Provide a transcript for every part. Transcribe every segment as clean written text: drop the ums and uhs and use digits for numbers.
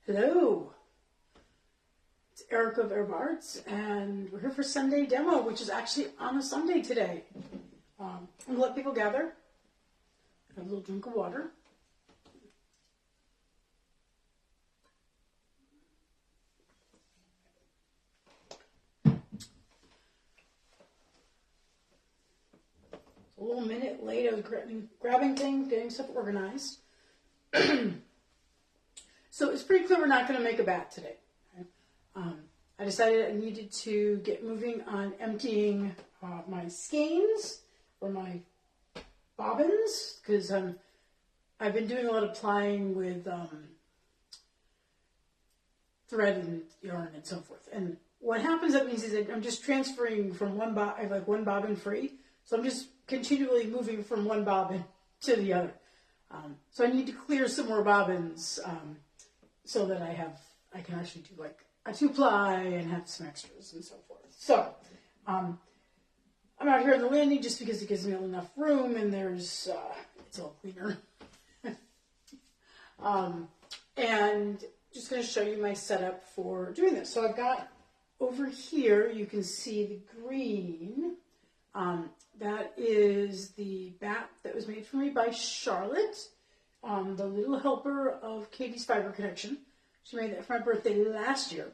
Hello, it's Erica of Herb Arts, and we're here for Sunday demo, which is actually on a Sunday today. I'm going to let people gather, have a little drink of water. A little minute late, I was grabbing things, getting stuff organized. So it's pretty clear we're not going to make a bat today. Okay? I decided I needed to get moving on emptying my skeins or my bobbins, because I've been doing a lot of plying with thread and yarn and so forth. And what happens, that means is that I'm just transferring from one bobbin. I have like one bobbin free, so I'm just continually moving from one bobbin to the other. So I need to clear some more bobbins so that I can actually do like a 2-ply and have some extras and so forth. So I'm out here on the landing just because it gives me enough room, and there's it's all cleaner. And just going to show you my setup for doing this. So I've got over here, you can see the green. That is the bat that was made for me by Charlotte, the little helper of Katie's Fiber Connection. She made that for my birthday last year.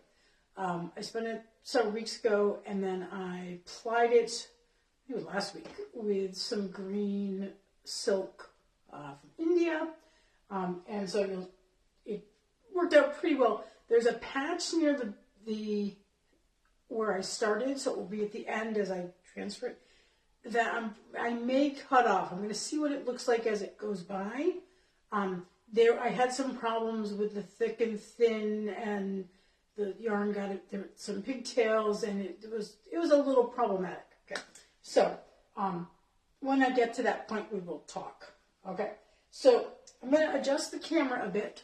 I spent it several weeks ago, and then I plied it, I think it was last week, with some green silk from India. And so it worked out pretty well. There's a patch near the where I started, so it will be at the end as I transfer it, that I may cut off. I'm going to see what it looks like as it goes by. I had some problems with the thick and thin, and the yarn got it. There were some pigtails, and it was a little problematic. Okay, so when I get to that point, we will talk. Okay, so I'm going to adjust the camera a bit.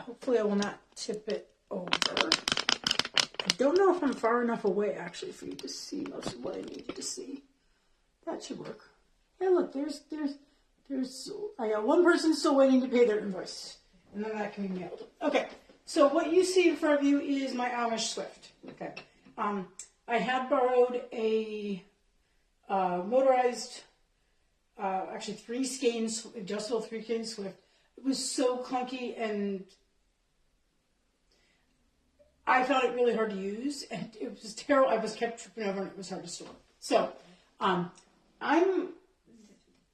Hopefully, I will not tip it over. I don't know if I'm far enough away actually for you to see most of what I need you to see. That should work. Yeah, look, there's I got one person still waiting to pay their invoice, and then that can be mailed. Okay, so what you see in front of you is my Amish Swift. Okay, I had borrowed a motorized, actually 3-skein, adjustable 3-skein Swift. It was so clunky, and I found it really hard to use, and it was terrible. I was kept tripping over, and it was hard to store. So,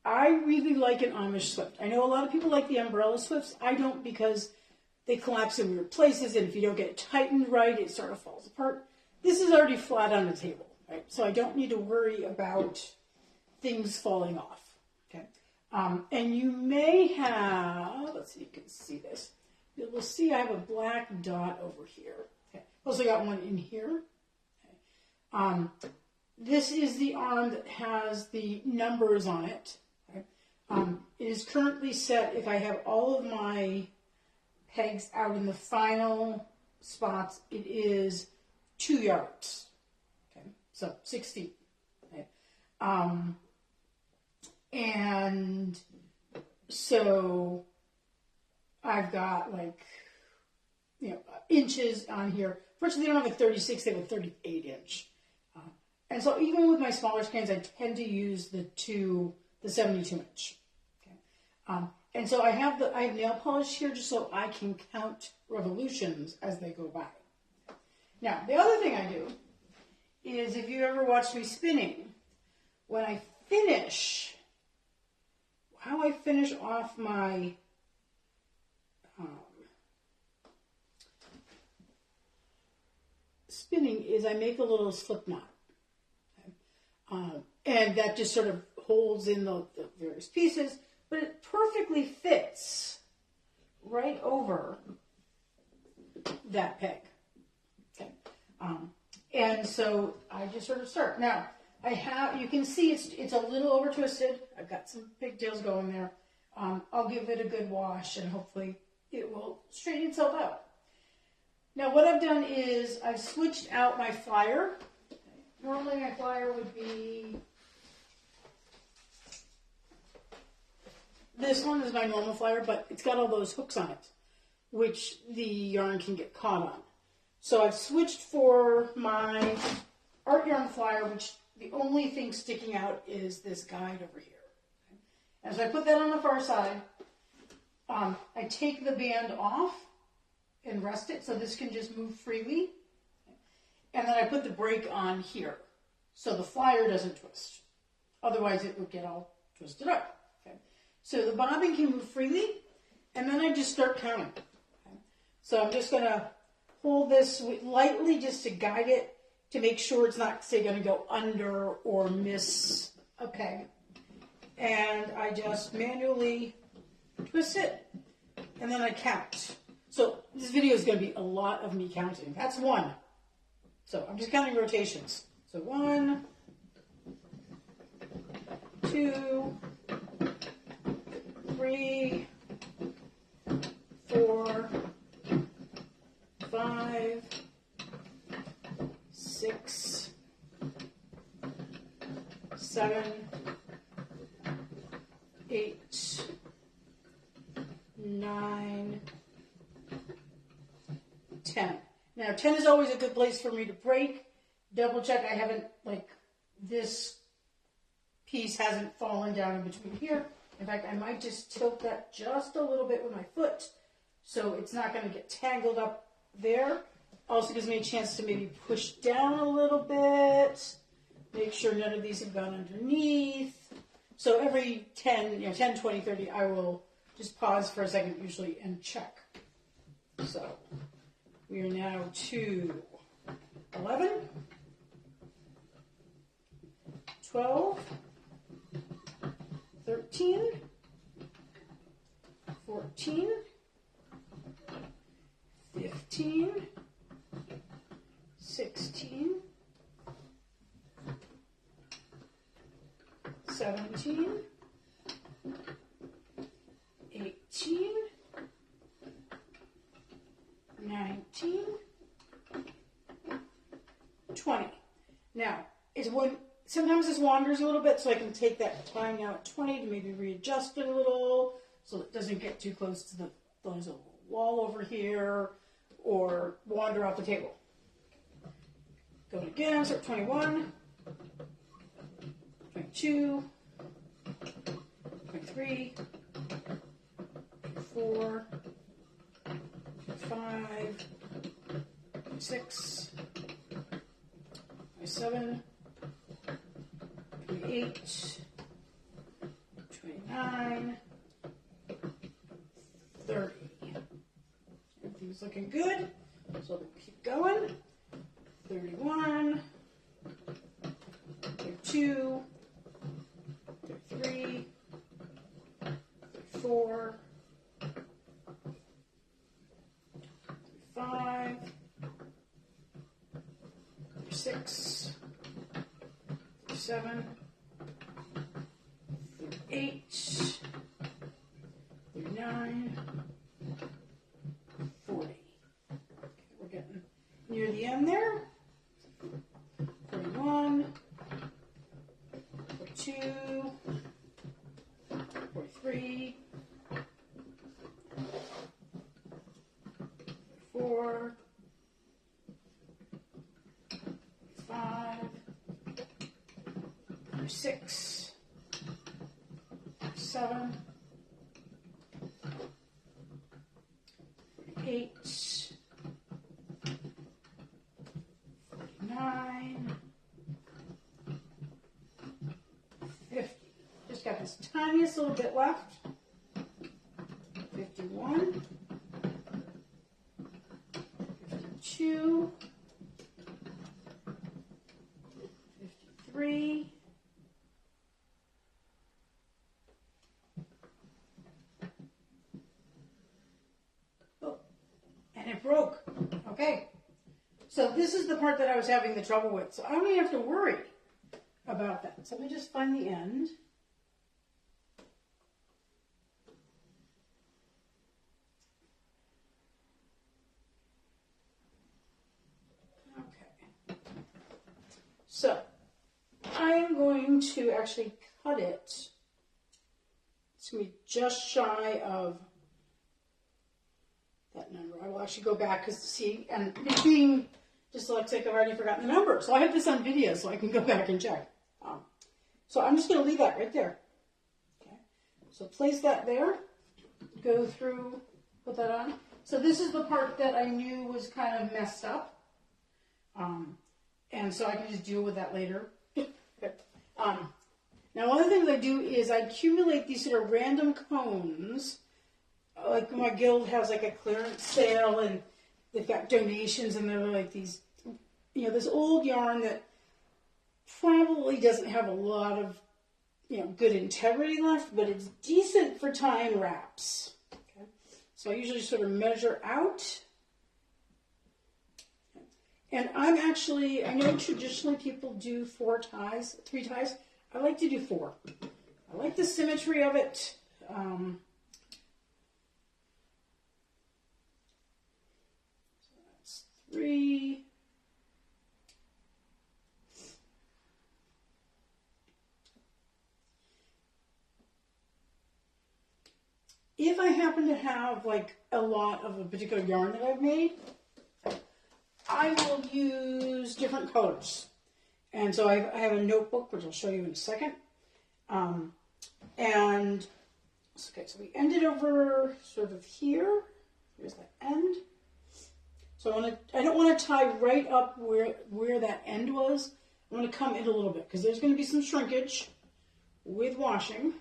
I really like an Amish Swift. I know a lot of people like the umbrella Swifts. I don't, because they collapse in weird places, and if you don't get it tightened right, it sort of falls apart. This is already flat on the table, right? So I don't need to worry about things falling off, okay? And you may have, let's see if you can see this. You'll see I have a black dot over here. Okay. Also got one in here. Okay. This is the arm that has the numbers on it. Okay. It is currently set, if I have all of my pegs out in the final spots, it is 2 yards. Okay, so 6 feet. Okay. And so I've got inches on here. Fortunately, they don't have a 36, they have a 38 inch. And so even with my smaller skeins, I tend to use the 72 inch. Okay. And so I have nail polish here just so I can count revolutions as they go by. Now, the other thing I do is, if you ever watched me spinning, when I finish, how I finish off my spinning is I make a little slip knot. And that just sort of holds in the various pieces, but it perfectly fits right over that peg. Okay. And so I just sort of start. Now, you can see it's a little over twisted. I've got some pigtails going there. I'll give it a good wash, and hopefully it will straighten itself out. Now, what I've done is I've switched out my flyer. Normally my flyer would be, this one is my normal flyer, but it's got all those hooks on it. which the yarn can get caught on. So I've switched for my art yarn flyer, which the only thing sticking out is this guide over here. As I put that on the far side, I take the band off and rest it so this can just move freely. And then I put the brake on here so the flyer doesn't twist. Otherwise it would get all twisted up. Okay. So the bobbin can move freely, and then I just start counting. Okay. So I'm just going to hold this lightly just to guide it to make sure it's not, say, going to go under or miss a peg. And I just manually twist it, and then I count. So this video is going to be a lot of me counting. That's one. So I'm just counting rotations. So 1, 2, 3, 4, 5, 6, 7, 8, 9, 10. Now 10 is always a good place for me to break. Double check I haven't, like, this piece hasn't fallen down in between here. In fact, I might just tilt that just a little bit with my foot so it's not going to get tangled up there. Also gives me a chance to maybe push down a little bit, make sure none of these have gone underneath. So every 10, 10, 20, 30, I will just pause for a second usually and check. So we are now to 11, 12, 13, 14, 15, 16, 17, 18, 19, 20. Now, sometimes this wanders a little bit, so I can take that time now at 20 to maybe readjust it a little so it doesn't get too close to there's a wall over here or wander off the table. Going again, so 21, 22, 23, 24, 25, 26, 27, 28, 29, 30. Everything's looking good, so we'll keep going. 31, 32, 33, 34, 35, 36, 37, 38, 39, 40. Okay, we're getting near the end there. 41, 42, 43, 44, 5, 6, 7, 8, 49, 50. Just got this tiniest little bit left. 51, 52, 53, oh, and it broke. Okay. So this is the part that I was having the trouble with. So I don't even have to worry about that. So let me just find the end. Okay. So I'm going to actually cut it. It's going to be just shy of that actually go back because see, and being dyslexic, I've already forgotten the number. So I have this on video so I can go back and check. So I'm just going to leave that right there. Okay. So place that there. Go through, put that on. So this is the part that I knew was kind of messed up. And so I can just deal with that later. Now, one of the things I do is I accumulate these sort of random cones. Like my guild has like a clearance sale and they've got donations and they're like these, this old yarn that probably doesn't have a lot of, good integrity left, but it's decent for tying wraps. Okay. So I usually sort of measure out. And I know traditionally people do 3 ties. I like to do 4. I like the symmetry of it. So that's 3. If I happen to have like a lot of a particular yarn that I've made, I will use different colors. And so I have a notebook, which I'll show you in a second. And, okay, so we ended over sort of here. Here's the end. So I don't want to tie right up where that end was. I want to come in a little bit because there's going to be some shrinkage with washing.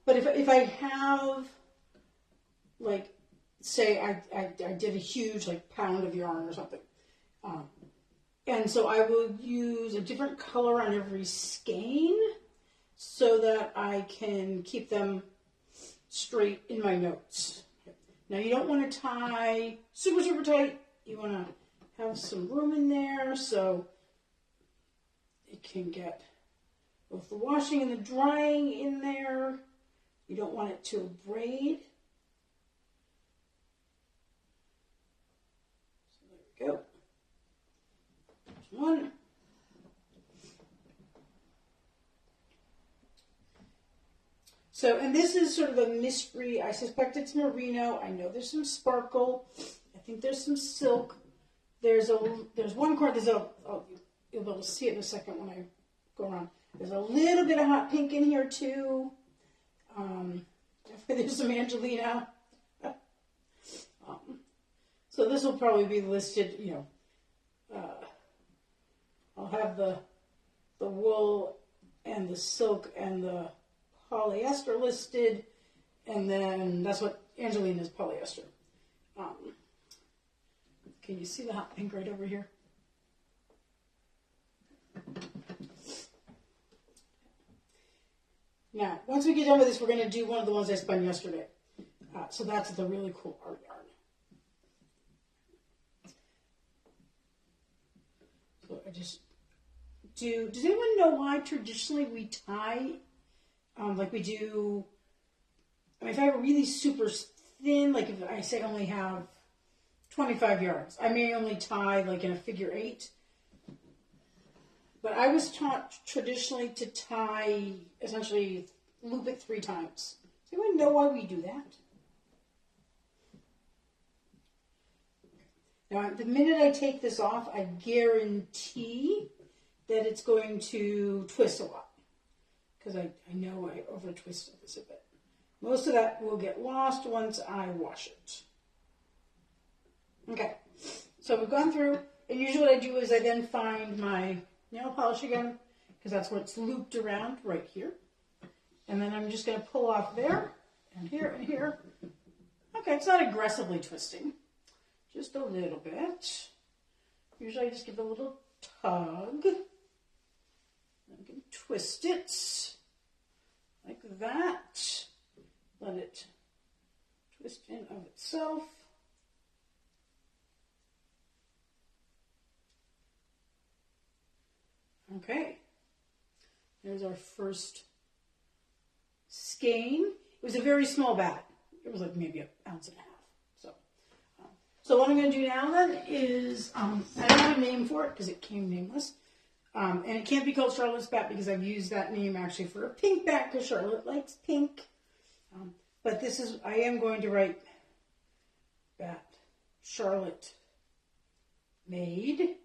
But if I have, like, say I did a huge pound of yarn or something, and so I will use a different color on every skein so that I can keep them straight in my notes. Now you don't want to tie super, super tight. You want to have some room in there so it can get both the washing and the drying in there. You don't want it to braid. So there we go. There's one. So, and this is sort of a mystery. I suspect it's merino. I know there's some sparkle. I think there's some silk. There's one corner. You'll be able to see it in a second when I go around. There's a little bit of hot pink in here too. There's some Angelina. So this will probably be listed, I'll have the wool and the silk and the polyester listed, and then that's what Angelina's polyester. Can you see the hot pink right over here? Now, once we get done with this, we're going to do one of the ones I spun yesterday. So that's the really cool art yarn. So I just do. Does anyone know why traditionally we tie like we do? I mean, if I have a really super thin, like if I say I only have 25 yards, I may only tie like in a figure 8. But I was taught traditionally to tie, essentially loop it 3 times. Does anyone know why we do that? Now, the minute I take this off, I guarantee that it's going to twist a lot. Because I know I over-twisted this a bit. Most of that will get lost once I wash it. Okay, so we've gone through, and usually what I do is I then find my nail polish again, because that's where it's looped around right here. And then I'm just going to pull off there, and here, and here. Okay, it's not aggressively twisting, just a little bit. Usually I just give it a little tug. I can twist it like that. Let it twist in of itself. Okay, there's our first skein. It was a very small bat. It was like maybe an ounce and a half. So what I'm going to do now then is, I don't have a name for it because it came nameless. And it can't be called Charlotte's bat because I've used that name actually for a pink bat because Charlotte likes pink. But this is, I am going to write that Charlotte made.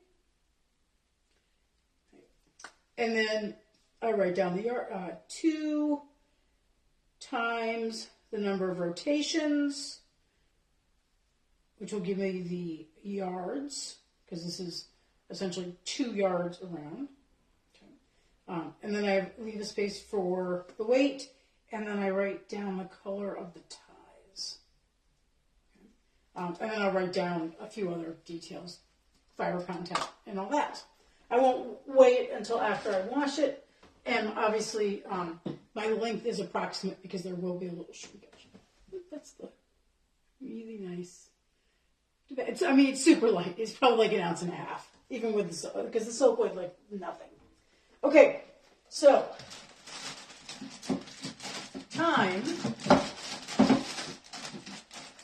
And then I write down the 2 times the number of rotations, which will give me the yards, because this is essentially 2 yards around. Okay. And then I leave a space for the weight, and then I write down the color of the ties. Okay. And then I'll write down a few other details, fiber content, and all that. I won't wait until after I wash it, and obviously my length is approximate because there will be a little shrinkage. That's really nice. It's super light. It's probably like 1.5 ounces, even with the silk, because the silk weighed like nothing. Okay, so time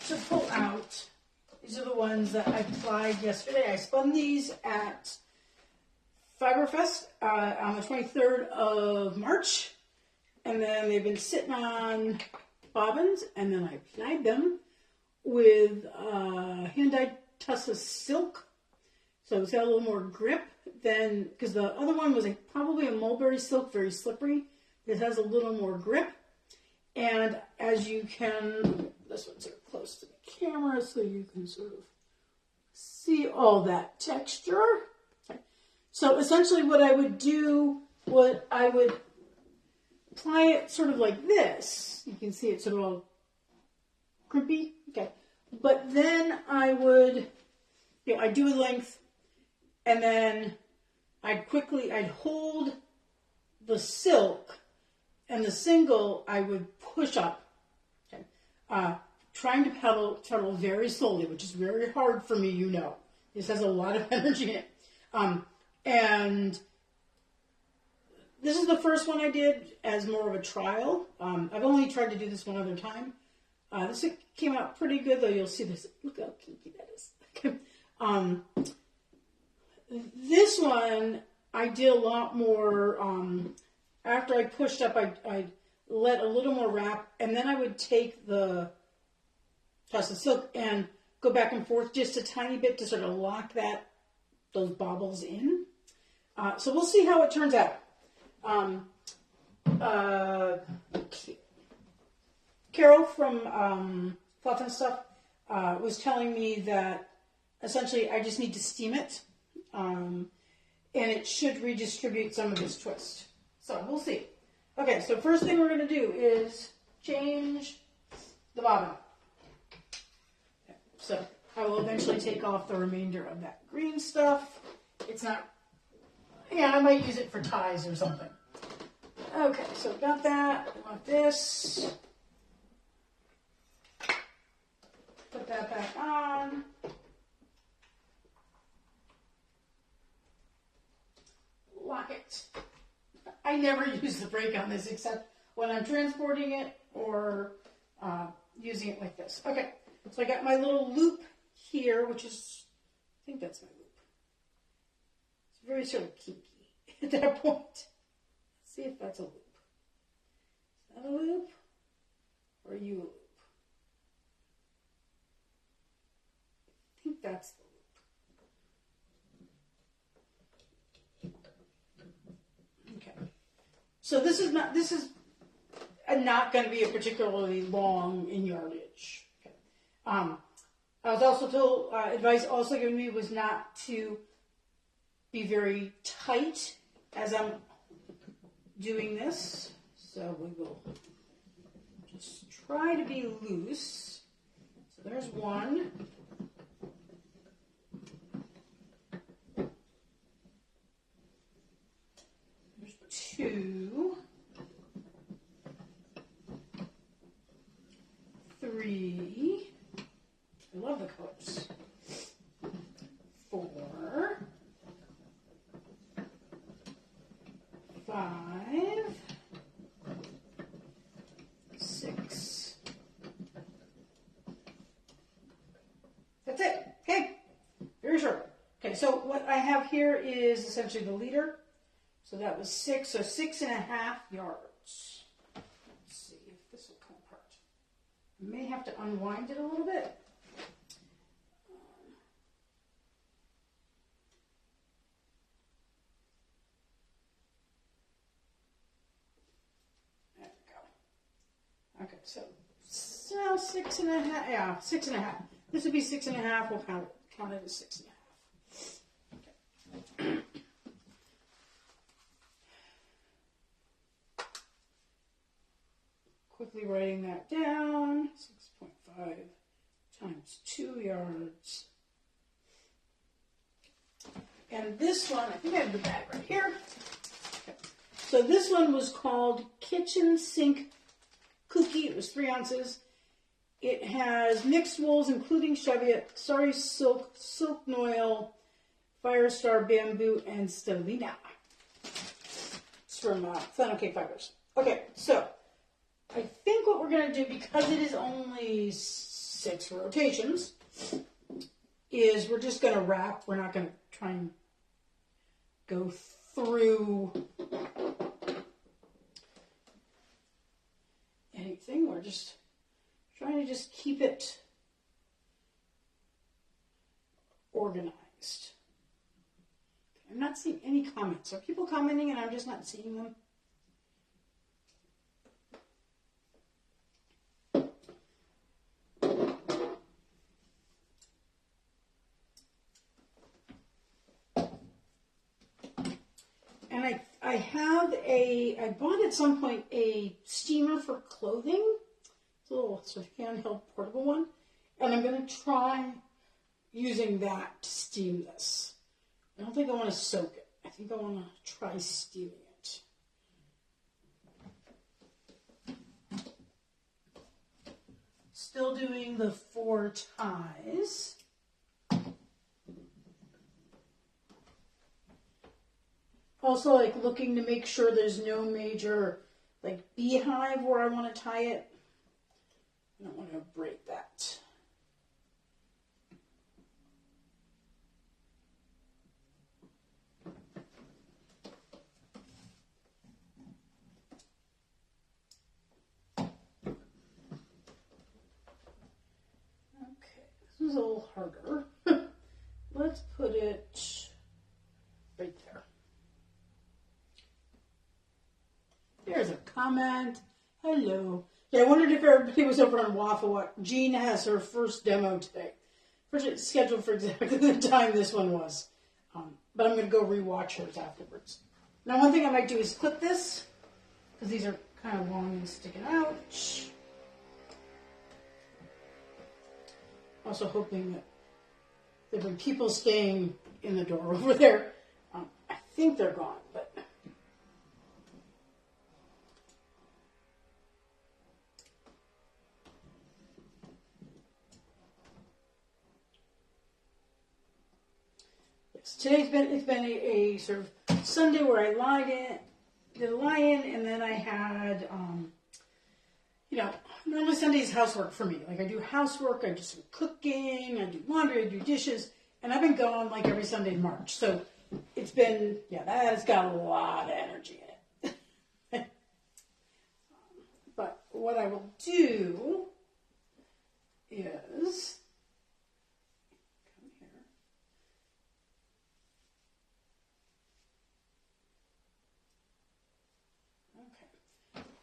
to pull out. These are the ones that I applied yesterday. I spun these at Fiberfest on the 23rd of March, and then they've been sitting on bobbins, and then I applied them with hand-dyed Tussa silk, so it's got a little more grip than, because the other one was probably a mulberry silk, very slippery. This has a little more grip, and as you can, this one's sort of close to the camera, so you can sort of see all that texture. So essentially what I would do, I would apply it sort of like this. You can see it's sort of all crimpy. Okay. But then I would, I'd do a length, and then I'd hold the silk, and the single I would push up. Okay. Trying to pedal very slowly, which is very hard for me, This has a lot of energy in it. And this is the first one I did as more of a trial. I've only tried to do this one other time. This came out pretty good, though. You'll see this. Look how kinky that is. This one, I did a lot more. After I pushed up, I let a little more wrap, and then I would take the Tussa silk and go back and forth just a tiny bit to sort of lock those bobbles in. So we'll see how it turns out. Carol from Fluff and Stuff was telling me that essentially I just need to steam it, and it should redistribute some of this twist. So we'll see. Okay, so first thing we're going to do is change the bobbin. Okay, so I will eventually take off the remainder of that green stuff. It's not, I might use it for ties or something. Okay, so got that. I want this. Put that back on. Lock it. I never use the brake on this except when I'm transporting it or using it like this. Okay, so I got my little loop here, which is, I think that's my loop. It's very sort of kinky at that point. Let's see if that's a loop. Is that a loop? Or are you a loop? I think that's the loop. Okay. So this is not going to be a particularly long in yardage. Okay. I was also told, advice also given me was not to be very tight as I'm doing this. So we will just try to be loose. So there's one. There's two. 3. I love the colors. 4. 5. 6. That's it. Okay. Very short. Okay, so what I have here is essentially the leader. So that was 6, so 6.5 yards. Let's see if this will come apart. I may have to unwind it a little bit. so 6.5, yeah, 6.5. This would be 6.5, we'll count it as 6.5. Quickly writing that down, 6.5 times 2 yards. And this one, I think I have the bag right here. Okay. So this one was called Kitchen Sink Cookie. It was 3 ounces. It has mixed wools, including Cheviot, Sari Silk, Silk Noil, Firestar Bamboo, and Stellina. It's from Flannel Cake Fibers. Okay, so I think what we're going to do, because it is only 6 rotations, is we're just going to wrap. We're not going to try and go through anything. We're just trying to just keep it organized. I'm not seeing any comments. Are people commenting and I'm just not seeing them? And I have I bought at some point a steamer for clothing. It's a little sort of handheld portable one. And I'm going to try using that to steam this. I don't think I want to soak it. I think I want to try steaming it. Still doing the 4 ties. Also, like, looking to make sure there's no major, like, beehive where I want to tie it. I don't want to break that. Okay, this is a little harder. Let's put it right there. There's a comment. Hello. Yeah, I wondered if everybody was over on Waffle Walk. Jean has her first demo today. First scheduled for exactly the time this one was. But I'm going to go rewatch hers afterwards. Now, one thing I might do is clip this, because these are kind of long and sticking out. Also hoping that there were people staying in the door over there. I think they're gone, but... Today's been a sort of Sunday where I did a lie-in, and then I had, normally Sunday's housework for me. Like, I do housework, I do some cooking, I do laundry, I do dishes, and I've been gone like every Sunday in March. So it's been, that has got a lot of energy in it. But what I will do is...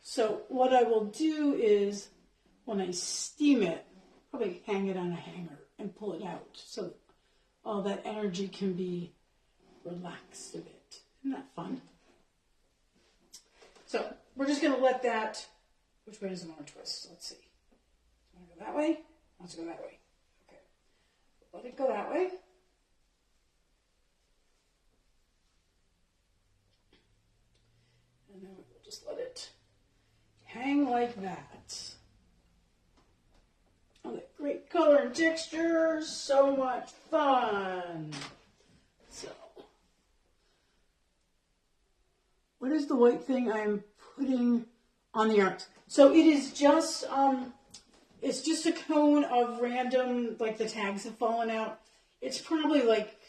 So what I will do is, when I steam it, probably hang it on a hanger and pull it out so that all that energy can be relaxed a bit. Isn't that fun? So we're just going to let that, which way does it want to twist? Let's see. Do you want to go that way? Let's go that way. Okay. Let it go that way. And then we'll just let it hang like that. Oh, that great color and texture, so much fun. So, what is the white thing I'm putting on the arms? So it is just, it's just a cone of random, like the tags have fallen out. It's probably like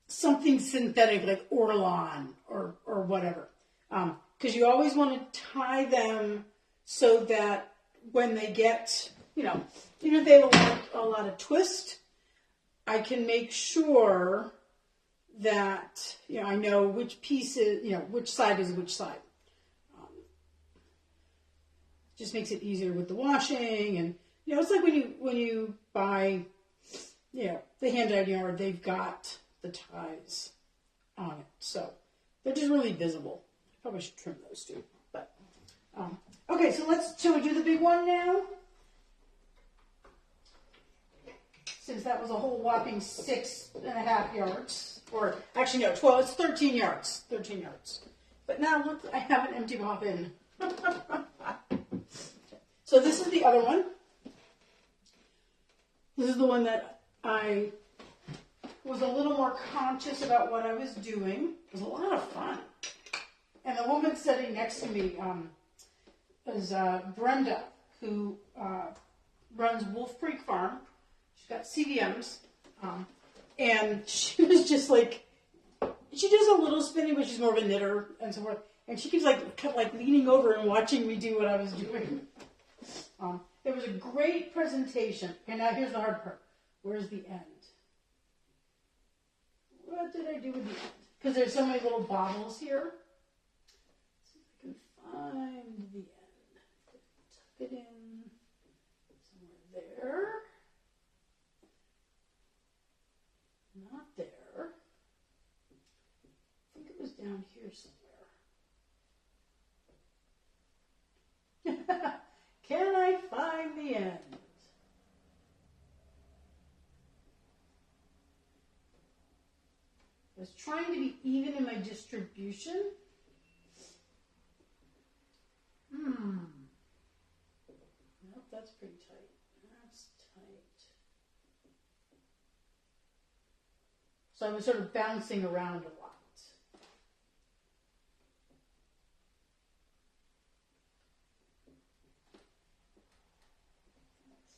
something synthetic, like Orlon or whatever. Because you always want to tie them so that when they get, even if they have a lot of twist, I can make sure that, I know which piece is, which side is which side. just makes it easier with the washing. And it's like when you buy the Hand Dyed Yarn, they've got the ties on it, so they're just really visible. I probably should trim those too. But okay, so shall we do the big one now? Since that was a whole whopping 6.5 yards, or actually no, 12. It's 13 yards. 13 yards. But now look, I have an empty bobbin. So this is the other one. This is the one that I was a little more conscious about what I was doing. It was a lot of fun. And the woman sitting next to me is Brenda, who runs Wolf Creek Farm. She's got CVMs. And she was just like, she does a little spinning, but she's more of a knitter and so forth. And she keeps kept leaning over and watching me do what I was doing. It was a great presentation. Okay, now here's the hard part. Where's the end? What did I do with the end? Because there's so many little bottles here. Let's see if I can find the end. Tuck it in somewhere there. Not there. I think it was down here somewhere. Can I find the end? I was trying to be even in my distribution. Nope, that's pretty tight. That's tight. So I was sort of bouncing around a lot.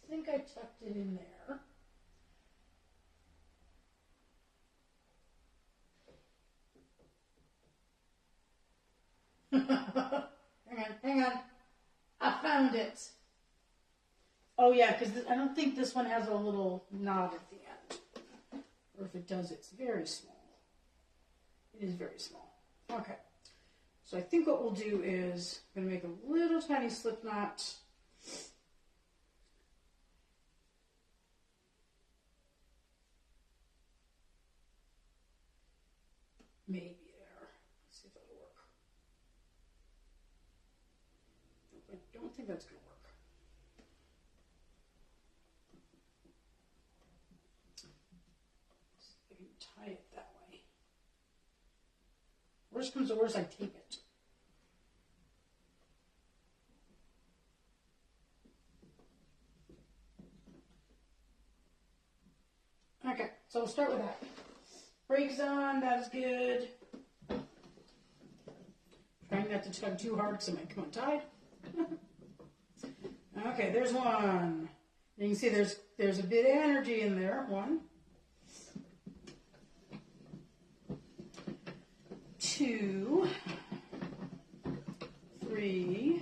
I think I tucked it in there. Hang on. I found it. Oh yeah, because I don't think this one has a little knot at the end. Or if it does, it's very small. It is very small. Okay. So I think what we'll do is I'm going to make a little tiny slip knot. Maybe there. Let's see if that'll work. Nope, I don't think that's going to work. Let's see if I can tie it that way. Worst comes to worst, I tape it. Okay, so we'll start with that. Brakes on, that's good. Trying not to tug too hard because I might come untied. Okay, there's one. You can see there's a bit of energy in there. 1, 2, 3,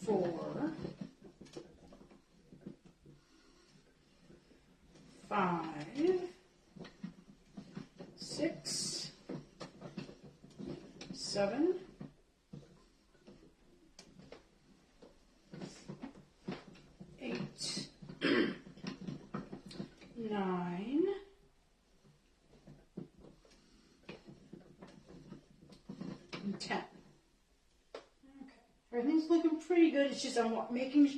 4, 5, 6, 7, 8, 9, 10. Okay, everything's looking pretty good. It's just I'm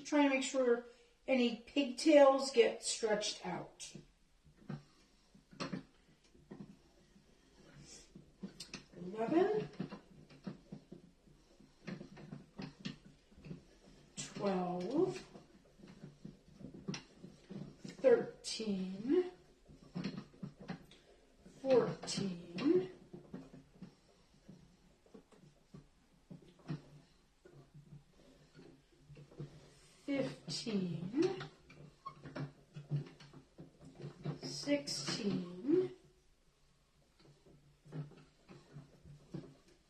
trying to make sure any pigtails get stretched out. 11, 12, 13, 14, 15, 16,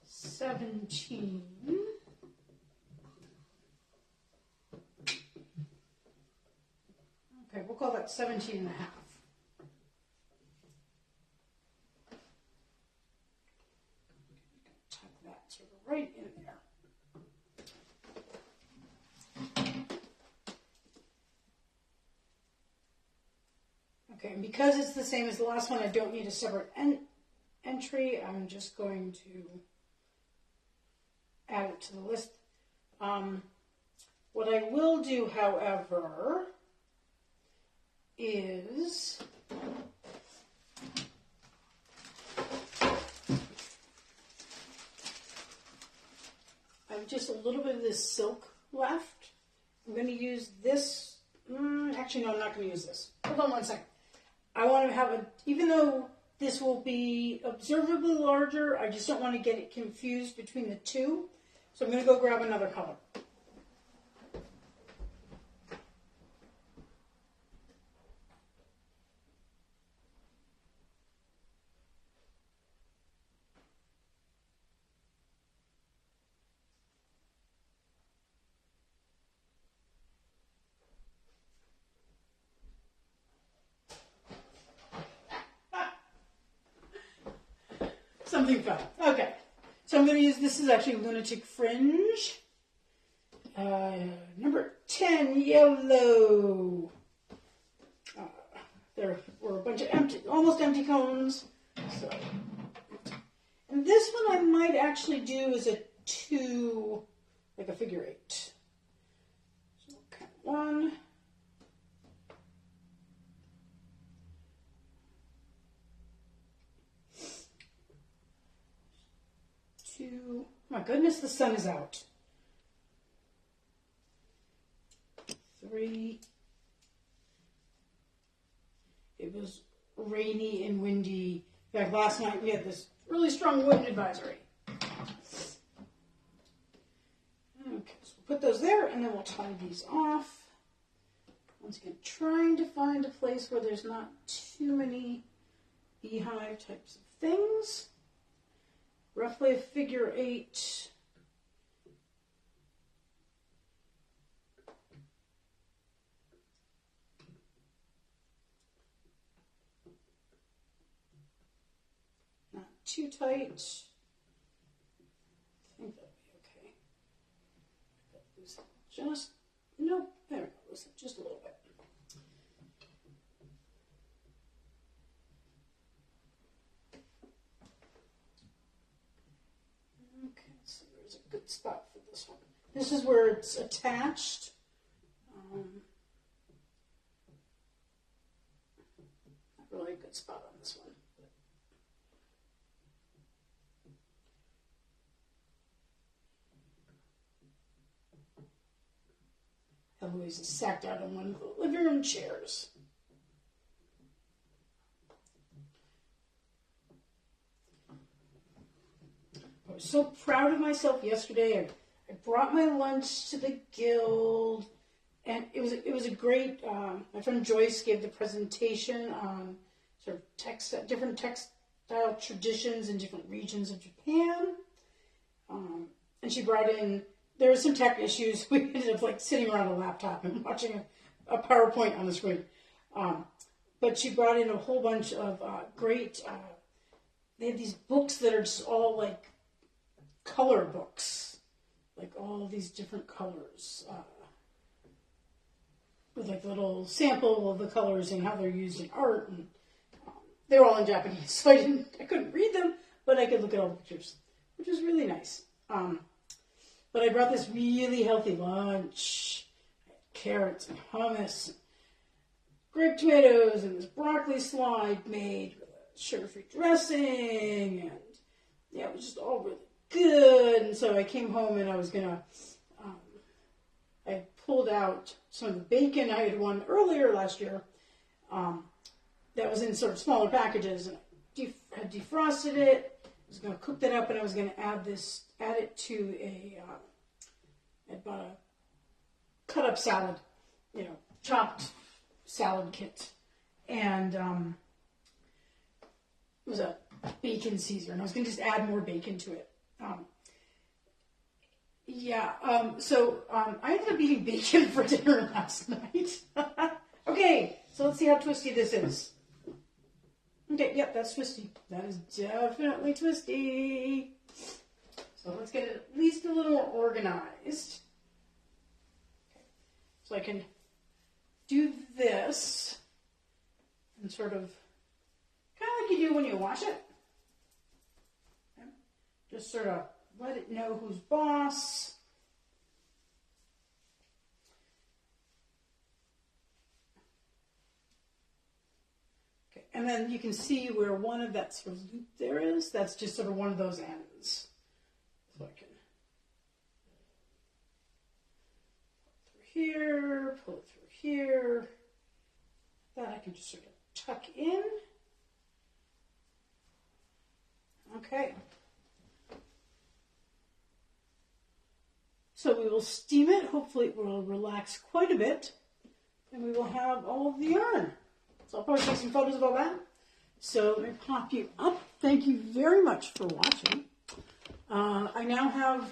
17, okay, we'll call that 17 and a half. Tuck that sort of right in there. Okay, and because it's the same as the last one, I don't need a separate entry. I'm just going to add it to the list. What I will do, however, is I have just a little bit of this silk left. I'm going to use this. Actually, no, I'm not going to use this. Hold on one second. I want to have even though this will be observably larger, I just don't want to get it confused between the two. So I'm going to go grab another color. Something fun. Okay. So I'm going to use, this is actually Lunatic Fringe. Number 10, yellow. There were a bunch of empty, almost empty cones. So, and this one I might actually do as a 2, like a figure 8. So count 1. 2. My goodness, the sun is out. 3. It was rainy and windy. In fact, last night we had this really strong wind advisory. Okay, so we'll put those there and then we'll tie these off. Once again, trying to find a place where there's not too many beehive types of things. Roughly a figure 8. Not too tight. I think that'll be okay. Loosen just, nope, there we go, loosen just a little bit. Good spot for this one. This is where it's attached. Not really a good spot on this one. Eloise is sacked out on one of the living room chairs. I was so proud of myself yesterday. I brought my lunch to the Guild, and it was a great. My friend Joyce gave the presentation on sort of different textile traditions in different regions of Japan, and she brought in. There were some tech issues. We ended up like sitting around a laptop and watching a PowerPoint on the screen, but she brought in a whole bunch of great. They have these books that are just all like color books, like all these different colors, with like a little sample of the colors and how they're used in art, and they're all in Japanese, so I couldn't read them, but I could look at all the pictures, which was really nice. But I brought this really healthy lunch, carrots and hummus, grape tomatoes, and this broccoli slide made with a sugar-free dressing, and yeah, it was just all really good. And so I came home and I was gonna, I pulled out some of the bacon I had won earlier last year, that was in sort of smaller packages, and I had defrosted it. I was gonna cook that up, and I was gonna add it to I bought a cut up salad, chopped salad kit, and it was a bacon Caesar, and I was gonna just add more bacon to it. So I ended up eating bacon for dinner last night. Okay, so let's see how twisty this is. Okay, yep, that's twisty. That is definitely twisty. So let's get it at least a little more organized. Okay. So I can do this, and and sort of, kind of like you do when you wash it. Okay. Just sort of let it know who's boss. Okay, and then you can see where one of that sort of loop there is. That's just sort of one of those ends. So I can here, pull it through here. That I can just sort of tuck in. Okay. So we will steam it. Hopefully it will relax quite a bit. And we will have all of the yarn. So I'll probably take some photos of all that. So let me pop you up. Thank you very much for watching. I now have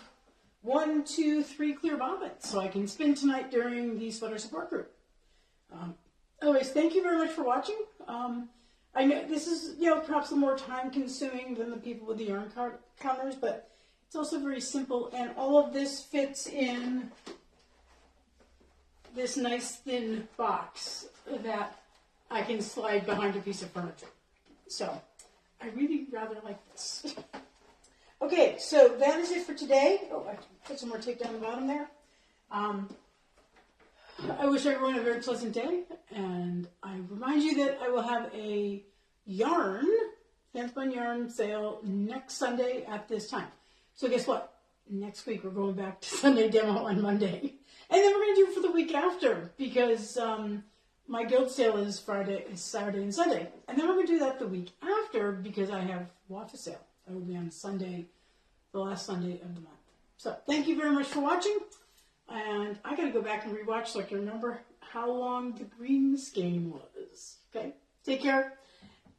1, 2, 3 clear bobbins, so I can spin tonight during the sweater support group. Anyways, thank you very much for watching. I know this is, perhaps a more time consuming than the people with the yarn counters, but it's also very simple, and all of this fits in this nice thin box that I can slide behind a piece of furniture. So I really rather like this. Okay, so that is it for today. Oh, I put some more tape down the bottom there. I wish everyone a very pleasant day, and I remind you that I will have a handspun yarn sale next Sunday at this time. So guess what? Next week we're going back to Sunday demo on Monday. And then we're going to do it for the week after, because my guild sale is Saturday and Sunday. And then we're going to do that the week after, because I have WAFA sale. I will be on Sunday, the last Sunday of the month. So thank you very much for watching. And I got to go back and rewatch so I can remember how long the Greens game was. Okay, take care.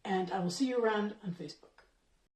And I will see you around on Facebook.